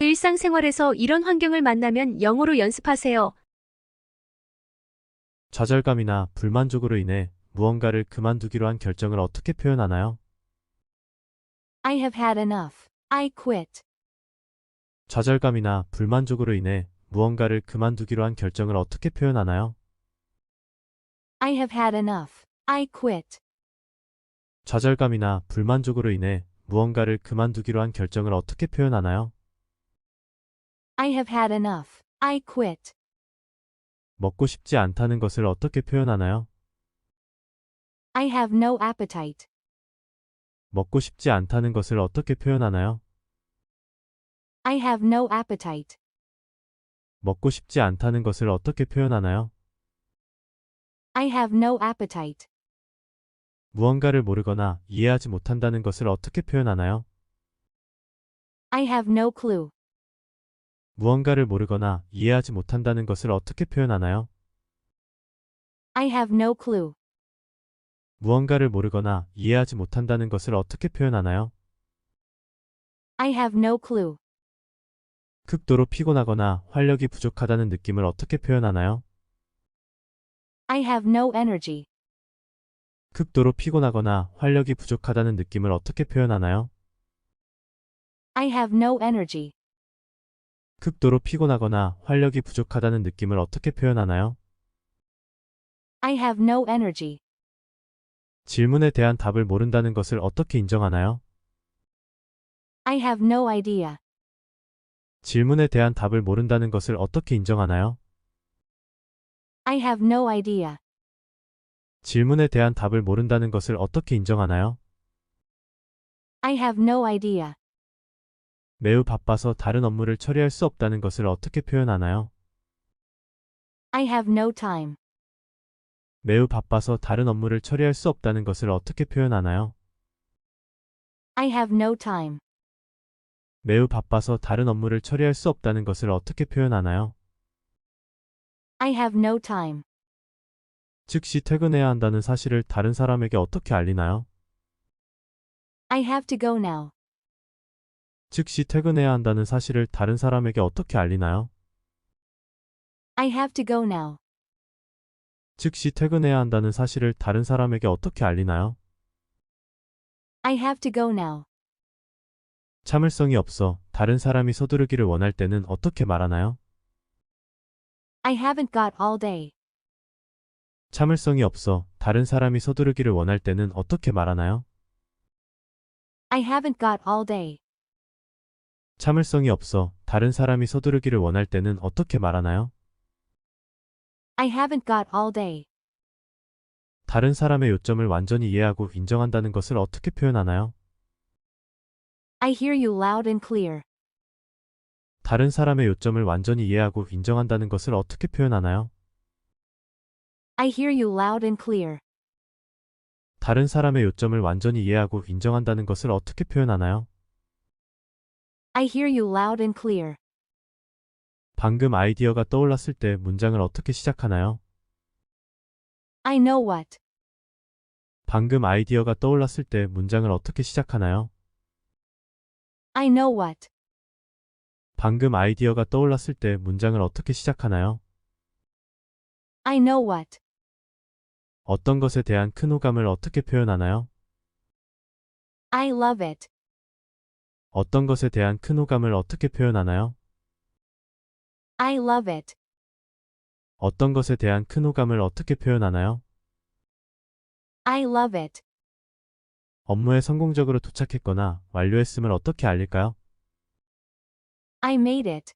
일상생활에서 이런 환경을 만나면 영어로 연습하세요. 좌절감이나 불만족으로 인해 무언가를 그만두기로 한 결정을 어떻게 표현하나요? I have had enough. I quit. 좌절감이나 불만족으로 인해 무언가를 그만두기로 한 결정을 어떻게 표현하나요? I have had enough. I quit. 좌절감이나 불만족으로 인해 무언가를 그만두기로 한 결정을 어떻게 표현하나요? I have had enough. I quit. 먹고 싶지 않다는 것을 어떻게 표현하나요? I have no appetite. 먹고 싶지 않다는 것을 어떻게 표현하나요? I have no appetite. 먹고 싶지 않다는 것을 어떻게 표현하나요? I have no appetite. 무언가를 모르거나 이해하지 못한다는 것을 어떻게 표현하나요? I have no clue. 무언가를 모르거나 이해하지 못한다는 것을 어떻게 표현하나요? I have no clue. 무언가를 모르거나 이해하지 못한다는 것을 어떻게 표현하나요? I have no clue. 극도로 피곤하거나 활력이 부족하다는 느낌을 어떻게 표현하나요? I have no energy. 극도로 피곤하거나 활력이 부족하다는 느낌을 어떻게 표현하나요? I have no energy. 극도로 피곤하거나 활력이 부족하다는 느낌을 어떻게 표현하나요? I have no energy. 질문에 대한 답을 모른다는 것을 어떻게 인정하나요? I have no idea. 질문에 대한 답을 모른다는 것을 어떻게 인정하나요? I have no idea. 질문에 대한 답을 모른다는 것을 어떻게 인정하나요? I have no idea. 매우 바빠서 다른 업무를 처리할 수 없다는 것을 어떻게 표현하나요? I have no time. 매우 바빠서 다른 업무를 처리할 수 없다는 것을 어떻게 표현하나요? I have no time. 매우 바빠서 다른 업무를 처리할 수 없다는 것을 어떻게 표현하나요? I have no time. 즉시 퇴근해야 한다는 사실을 다른 사람에게 어떻게 알리나요? I have to go now. 즉시 퇴근해야 한다는 사실을 다른 사람에게 어떻게 알리나요? I have to go now. 즉시 퇴근해야 한다는 사실을 다른 사람에게 어떻게 알리나요? I have to go now. 참을성이 없어 다른 사람이 서두르기를 원할 때는 어떻게 말하나요? I haven't got all day. 참을성이 없어 다른 사람이 서두르기를 원할 때는 어떻게 말하나요? I haven't got all day. 참을성이 없어 다른 사람이 서두르기를 원할 때는 어떻게 말하나요? I haven't got all day. 다른 사람의 요점을 완전히 이해하고 인정한다는 것을 어떻게 표현하나요? I hear you loud and clear. 다른 사람의 요점을 완전히 이해하고 인정한다는 것을 어떻게 표현하나요? I hear you loud and clear. 다른 사람의 요점을 완전히 이해하고 인정한다는 것을 어떻게 표현하나요? I hear you loud and clear. 방금 아이디어가 떠올랐을 때 문장을 어떻게 시작하나요? I know what. 방금 아이디어가 떠올랐을 때 문장을 어떻게 시작하나요? I know what. 방금 아이디어가 떠올랐을 때 문장을 어떻게 시작하나요? I know what. 어떤 것에 대한 큰 호감을 어떻게 표현하나요? I love it. 어떤 것에 대한 큰 호감을 어떻게 표현하나요? I love it. 어떤 것에 대한 큰 호감을 어떻게 표현하나요? I love it. 업무에 성공적으로 도착했거나 완료했음을 어떻게 알릴까요? I made it.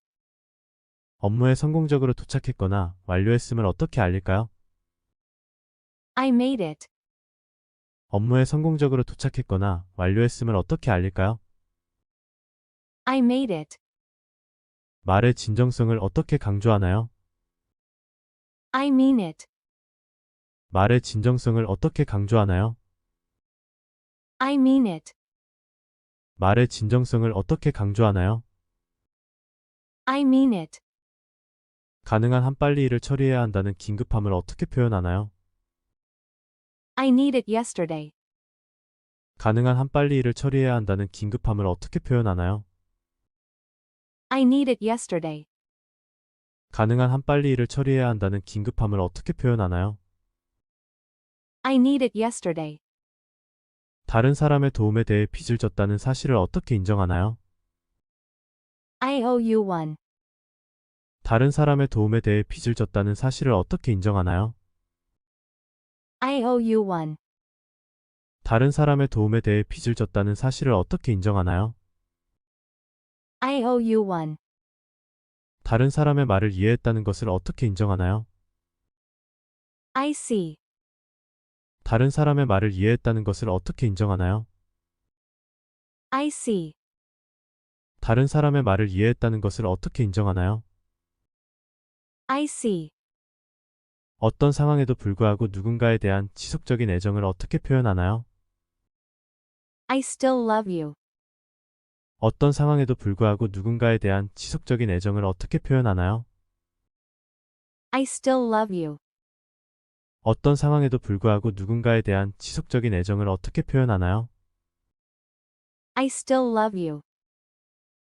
업무에 성공적으로 도착했거나 완료했음을 어떻게 알릴까요? I made it. 업무에 성공적으로 도착했거나 완료했음을 어떻게 알릴까요? I made it. 말의 진정성을 어떻게 강조하나요? I mean it. 말의 진정성을 어떻게 강조하나요? I mean it. 말의 진정성을 어떻게 강조하나요? I mean it. 가능한 한 빨리 일을 처리해야 한다는 긴급함을 어떻게 표현하나요? I need it yesterday. 가능한 한 빨리 일을 처리해야 한다는 긴급함을 어떻게 표현하나요? I need it yesterday. 가능한 한 빨리 일을 처리해야 한다는 긴급함을 어떻게 표현하나요? I need it yesterday. 다른 사람의 도움에 대해 빚을 졌다는 사실을 어떻게 인정하나요? I owe you one. 다른 사람의 도움에 대해 빚을 졌다는 사실을 어떻게 인정하나요? I owe you one. 다른 사람의 도움에 대해 빚을 졌다는 사실을 어떻게 인정하나요? I owe you one. 다른 사람의 말을 이해했다는 것을 어떻게 인정하나요? I see. 다른 사람의 말을 이해했다는 것을 어떻게 인정하나요? I see. 다른 사람의 말을 이해했다는 것을 어떻게 인정하나요? I see. 어떤 상황에도 불구하고 누군가에 대한 지속적인 애정을 어떻게 표현하나요? I still love you. 어떤 상황에도 불구하고 누군가에 대한 지속적인 애정을 어떻게 표현하나요? I still love you. 어떤 상황에도 불구하고 누군가에 대한 지속적인 애정을 어떻게 표현하나요? I still love you.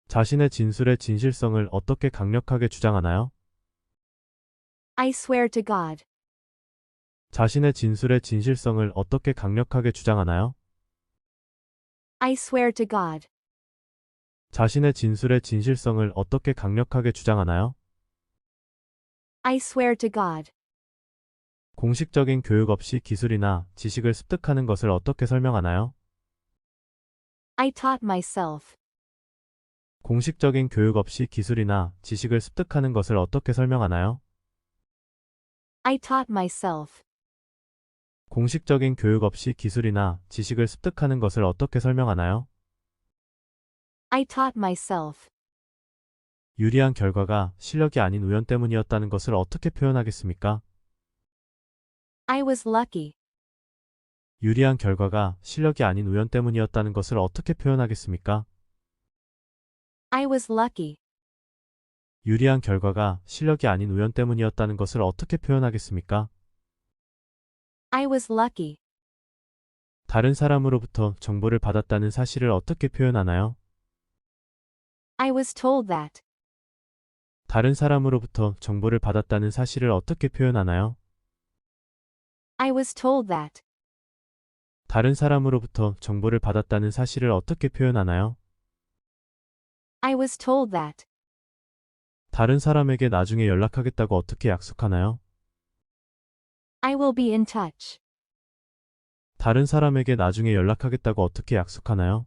자신의 진술의 진실성을 어떻게 강력하게 주장하나요? I swear to God. 자신의 진술의 진실성을 어떻게 강력하게 주장하나요? I swear to God. 자신의 진술의 진실성을 어떻게 강력하게 주장하나요? I swear to God. 공식적인 교육 없이 기술이나 지식을 습득하는 것을 어떻게 설명하나요? I taught myself. 공식적인 교육 없이 기술이나 지식을 습득하는 것을 어떻게 설명하나요? I taught myself. 공식적인 교육 없이 기술이나 지식을 습득하는 것을 어떻게 설명하나요? I taught myself. 유리한 결과가 실력이 아닌 우연 때문이었다는 것을 어떻게 표현하겠습니까? I was lucky. 유리한 결과가 실력이 아닌 우연 때문이었다는 것을 어떻게 표현하겠습니까? I was lucky. 유리한 결과가 실력이 아닌 우연 때문이었다는 것을 어떻게 표현하겠습니까? I was lucky. 다른 사람으로부터 정보를 받았다는 사실을 어떻게 표현하나요? I was told that. 다른 사람으로부터 정보를 받았다는 사실을 어떻게 표현하나요? I was told that. 다른 사람으로부터 정보를 받았다는 사실을 어떻게 표현하나요? I was told that. 다른 사람에게 나중에 연락하겠다고 어떻게 약속하나요? I will be in touch. 다른 사람에게 나중에 연락하겠다고 어떻게 약속하나요?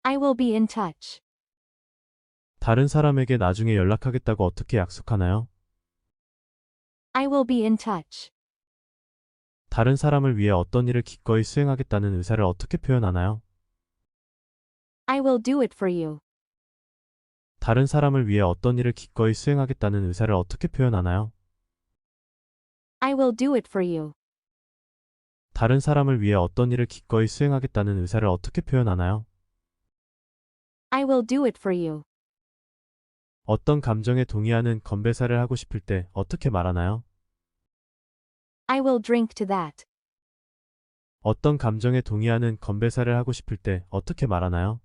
I will be in touch. 다른 사람에게 나중에 연락하겠다고 어떻게 약속하나요? I will be in touch. 다른 사람을 위해 어떤 일을 기꺼이 수행하겠다는 의사를 어떻게 표현하나요? I will do it for you. 다른 사람을 위해 어떤 일을 기꺼이 수행하겠다는 의사를 어떻게 표현하나요? I will do it for you. 다른 사람을 위해 어떤 일을 기꺼이 수행하겠다는 의사를 어떻게 표현하나요? I will do it for you. 어떤 감정에 동의하는 건배사를 하고 싶을 때 어떻게 말하나요? I will drink to that. 어떤 감정에 동의하는 건배사를 하고 싶을 때 어떻게 말하나요?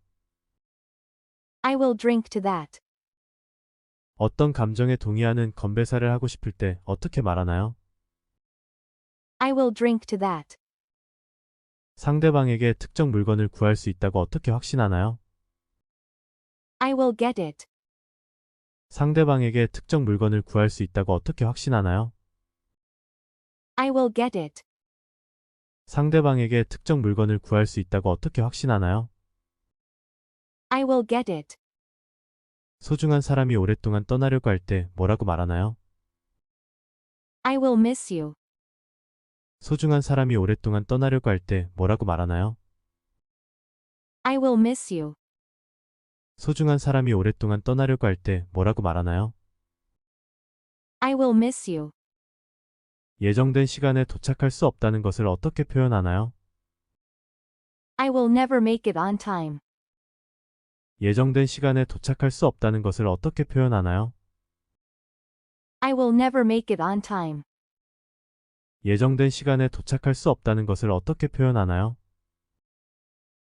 I will drink to that. 어떤 감정에 동의하는 건배사를 하고 싶을 때 어떻게 말하나요? I will drink to that. 상대방에게 특정 물건을 구할 수 있다고 어떻게 확신하나요? I will get it. 상대방에게 특정 물건을 구할 수 있다고 어떻게 확신하나요? I will get it. 상대방에게 특정 물건을 구할 수 있다고 어떻게 확신하나요? I will get it. 소중한 사람이 오랫동안 떠나려고 할 때 뭐라고 말하나요? I will miss you. 소중한 사람이 오랫동안 떠나려고 할 때 뭐라고 말하나요? I will miss you. 소중한 사람이 오랫동안 떠나려고 할 때 뭐라고 말하나요? I will miss you. 예정된 시간에 도착할 수 없다는 것을 어떻게 표현하나요? I will never make it on time. 예정된 시간에 도착할 수 없다는 것을 어떻게 표현하나요? I will never make it on time. 예정된 시간에 도착할 수 없다는 것을 어떻게 표현하나요?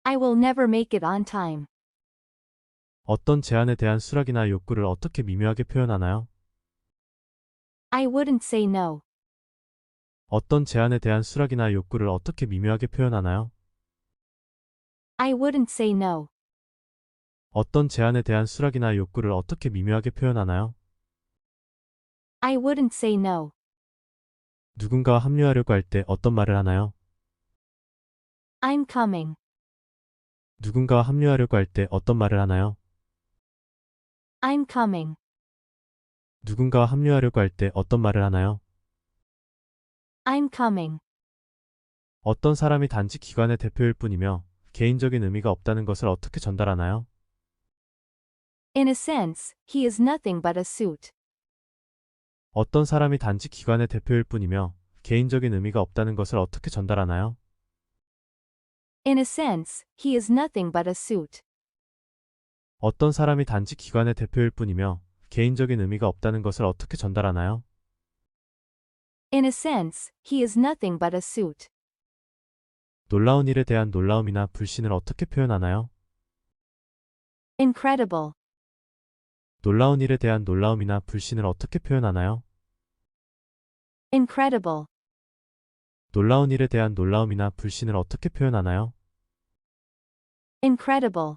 I will never make it on time. 어떤 제안에 대한 수락이나 욕구를 어떻게 미묘하게 표현하나요? I wouldn't say no. 어떤 제안에 대한 수락이나 욕구를 어떻게 미묘하게 표현하나요? I wouldn't say no. 어떤 제안에 대한 수락이나 욕구를 어떻게 미묘하게 표현하나요? I wouldn't say no. 누군가와 합류하려고 할 때 어떤 말을 하나요? I'm coming. 누군가와 합류하려고 할 때 어떤 말을 하나요? I'm coming. 누군가와 합류하려고 할 때 어떤 말을 하나요? I'm coming. 어떤 사람이 단지 기관의 대표일 뿐이며 개인적인 의미가 없다는 것을 어떻게 전달하나요? In a sense, he is nothing but a suit. 어떤 사람이 단지 기관의 대표일 뿐이며 개인적인 의미가 없다는 것을 어떻게 전달하나요? In a sense, he is nothing but a suit. 어떤 사람이 단지 기관의 대표일 뿐이며 개인적인 의미가 없다는 것을 어떻게 전달하나요? In a sense, he is nothing but a suit. 놀라운 일에 대한 놀라움이나 불신을 어떻게 표현하나요? Incredible. 놀라운 일에 대한 놀라움이나 불신을 어떻게 표현하나요? Incredible. 놀라운 일에 대한 놀라움이나 불신을 어떻게 표현하나요? Incredible.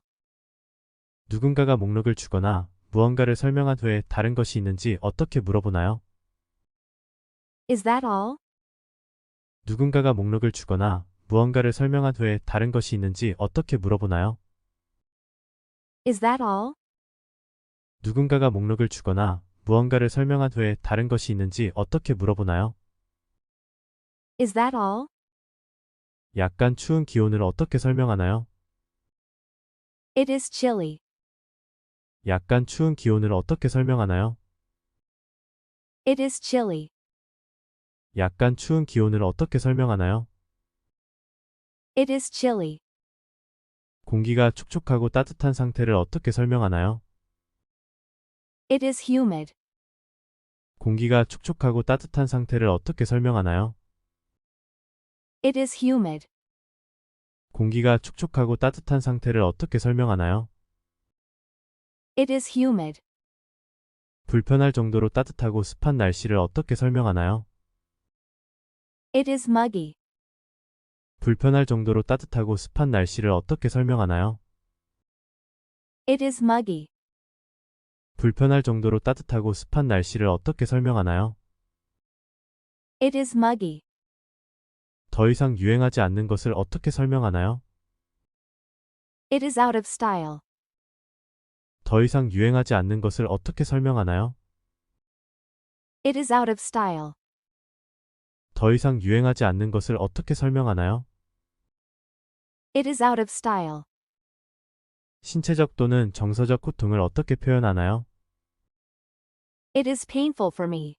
누군가가 목록을 주거나 무언가를 설명한 후에 다른 것이 있는지 어떻게 물어보나요? Is that all? 누군가가 목록을 주거나 무언가를 설명한 후에 다른 것이 있는지 어떻게 물어보나요? Is that all? 누군가가 목록을 주거나 무언가를 설명한 후에 다른 것이 있는지 어떻게 물어보나요? Is that all? 약간 추운 기온을 어떻게 설명하나요? It is chilly. 약간 추운 기온을 어떻게 설명하나요? It is chilly. 약간 추운 기온을 어떻게 설명하나요? It is chilly. 공기가 촉촉하고 따뜻한 상태를 어떻게 설명하나요? It is humid. 공기가 촉촉하고 따뜻한 상태를 어떻게 설명하나요? It is humid. 공기가 촉촉하고 따뜻한 상태를 어떻게 설명하나요? It is humid. 불편할 정도로 따뜻하고 습한 날씨를 어떻게 설명하나요? It is muggy. 불편할 정도로 따뜻하고 습한 날씨를 어떻게 설명하나요? It is muggy. 불편할 정도로 따뜻하고 습한 날씨를 어떻게 설명하나요? It is muggy. 더 이상 유행하지 않는 것을 어떻게 설명하나요? It is out of style. 더 이상 유행하지 않는 것을 어떻게 설명하나요? It is out of style. 더 이상 유행하지 않는 것을 어떻게 설명하나요? It is out of style. 신체적 또는 정서적 고통을 어떻게 표현하나요? It is painful for me.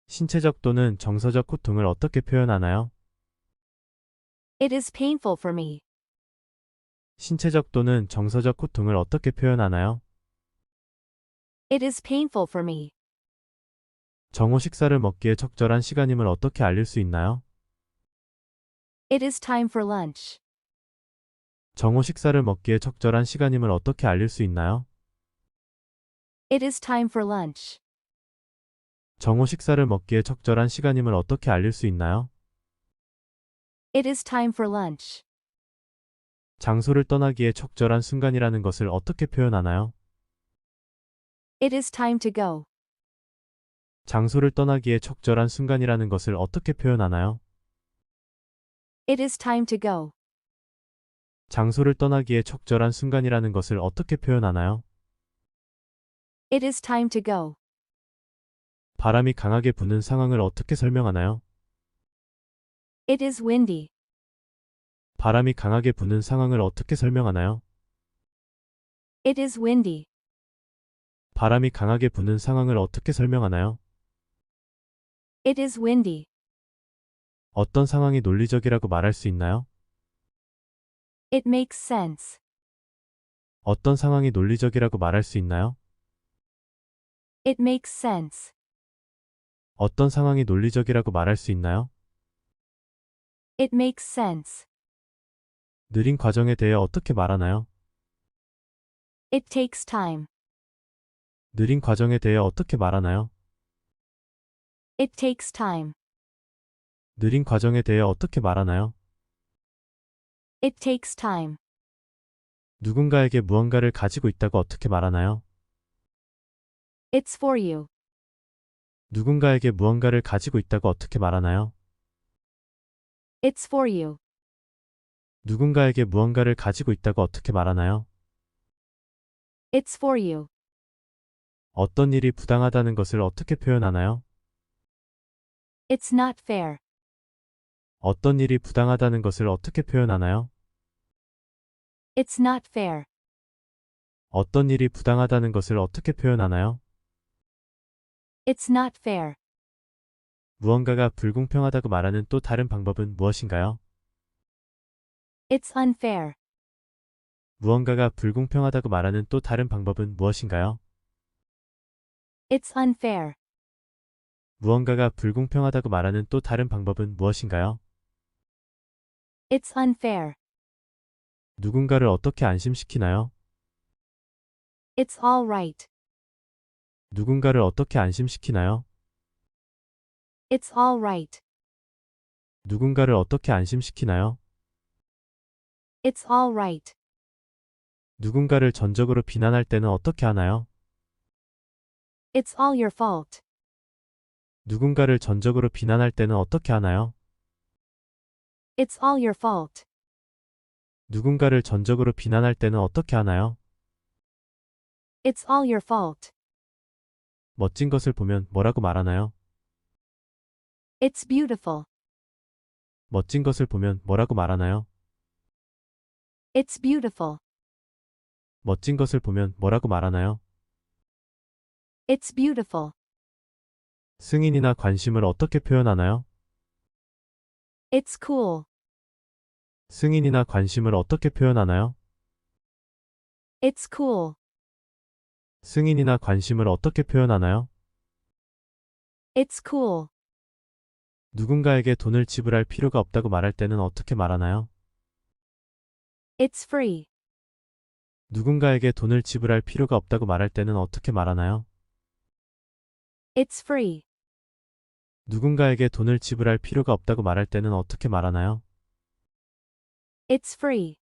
신체적 또는 정서적 고통을 어떻게 표현하나요? It is painful for me. 신체적 또는 정서적 고통을 어떻게 표현하나요? It is painful for me. 정오 식사를 먹기에 적절한 시간임을 어떻게 알릴 수 있나요? It is time for lunch. 정오 식사를 먹기에 적절한 시간임을 어떻게 알릴 수 있나요? It is time for lunch. 정오 식사를 먹기에 적절한 시간임을 어떻게 알릴 수 있나요? It is time for lunch. 장소를 떠나기에 적절한 순간이라는 것을 어떻게 표현하나요? It is time to go. 장소를 떠나기에 적절한 순간이라는 것을 어떻게 표현하나요? It is time to go. 장소를 떠나기에 적절한 순간이라는 것을 어떻게 표현하나요? It is time to go. 바람이 강하게 부는 상황을 어떻게 설명하나요? It is windy. 바람이 강하게 부는 상황을 어떻게 설명하나요? It is windy. 바람이 강하게 부는 상황을 어떻게 설명하나요? It is windy. 어떤 상황이 논리적이라고 말할 수 있나요? It makes sense. 어떤 상황이 논리적이라고 말할 수 있나요? It makes sense. 어떤 상황이 논리적이라고 말할 수 있나요? It makes sense. 느린 과정에 대해 어떻게 말하나요? It takes time. 느린 과정에 대해 어떻게 말하나요? It takes time. 느린 과정에 대해 어떻게 말하나요? It takes time. 누군가에게 무언가를 가지고 있다고 어떻게 말하나요? It's for you. 누군가에게 무언가를 가지고 있다고 어떻게 말하나요? It's for you. 누군가에게 무언가를 가지고 있다고 어떻게 말하나요? It's for you. 어떤 일이 부당하다는 것을 어떻게 표현하나요? It's not fair. 어떤 일이 부당하다는 것을 어떻게 표현하나요? It's not fair. 어떤 일이 부당하다는 것을 어떻게 표현하나요? It's not fair. 무언가가 불공평하다고 말하는 또 다른 방법은 무엇인가요? It's unfair. 무언가가 불공평하다고 말하는 또 다른 방법은 무엇인가요? It's unfair. 무언가가 불공평하다고 말하는 또 다른 방법은 무엇인가요? It's unfair. 누군가를 어떻게 안심시키나요? It's all right. 누군가를 어떻게 안심시키나요? It's all right. 누군가를 어떻게 안심시키나요? It's all right. 누군가를 전적으로 비난할 때는 어떻게 하나요? It's all your fault. 누군가를 전적으로 비난할 때는 어떻게 하나요? It's all your fault. 누군가를 전적으로 비난할 때는 어떻게 하나요? It's all your fault. 멋진 것을 보면 뭐라고 말하나요? It's beautiful. 멋진 것을 보면 뭐라고 말하나요? It's beautiful. 멋진 것을 보면 뭐라고 말하나요? It's beautiful. 승인이나 관심을 어떻게 표현하나요? It's cool. 승인이나 관심을 어떻게 표현하나요? It's cool. 승인이나 관심을 어떻게 표현하나요? It's cool. 누군가에게 돈을 지불할 필요가 없다고 말할 때는 어떻게 말하나요? It's free. 누군가에게 돈을 지불할 필요가 없다고 말할 때는 어떻게 말하나요? It's free. 누군가에게 돈을 지불할 필요가 없다고 말할 때는 어떻게 말하나요? It's free.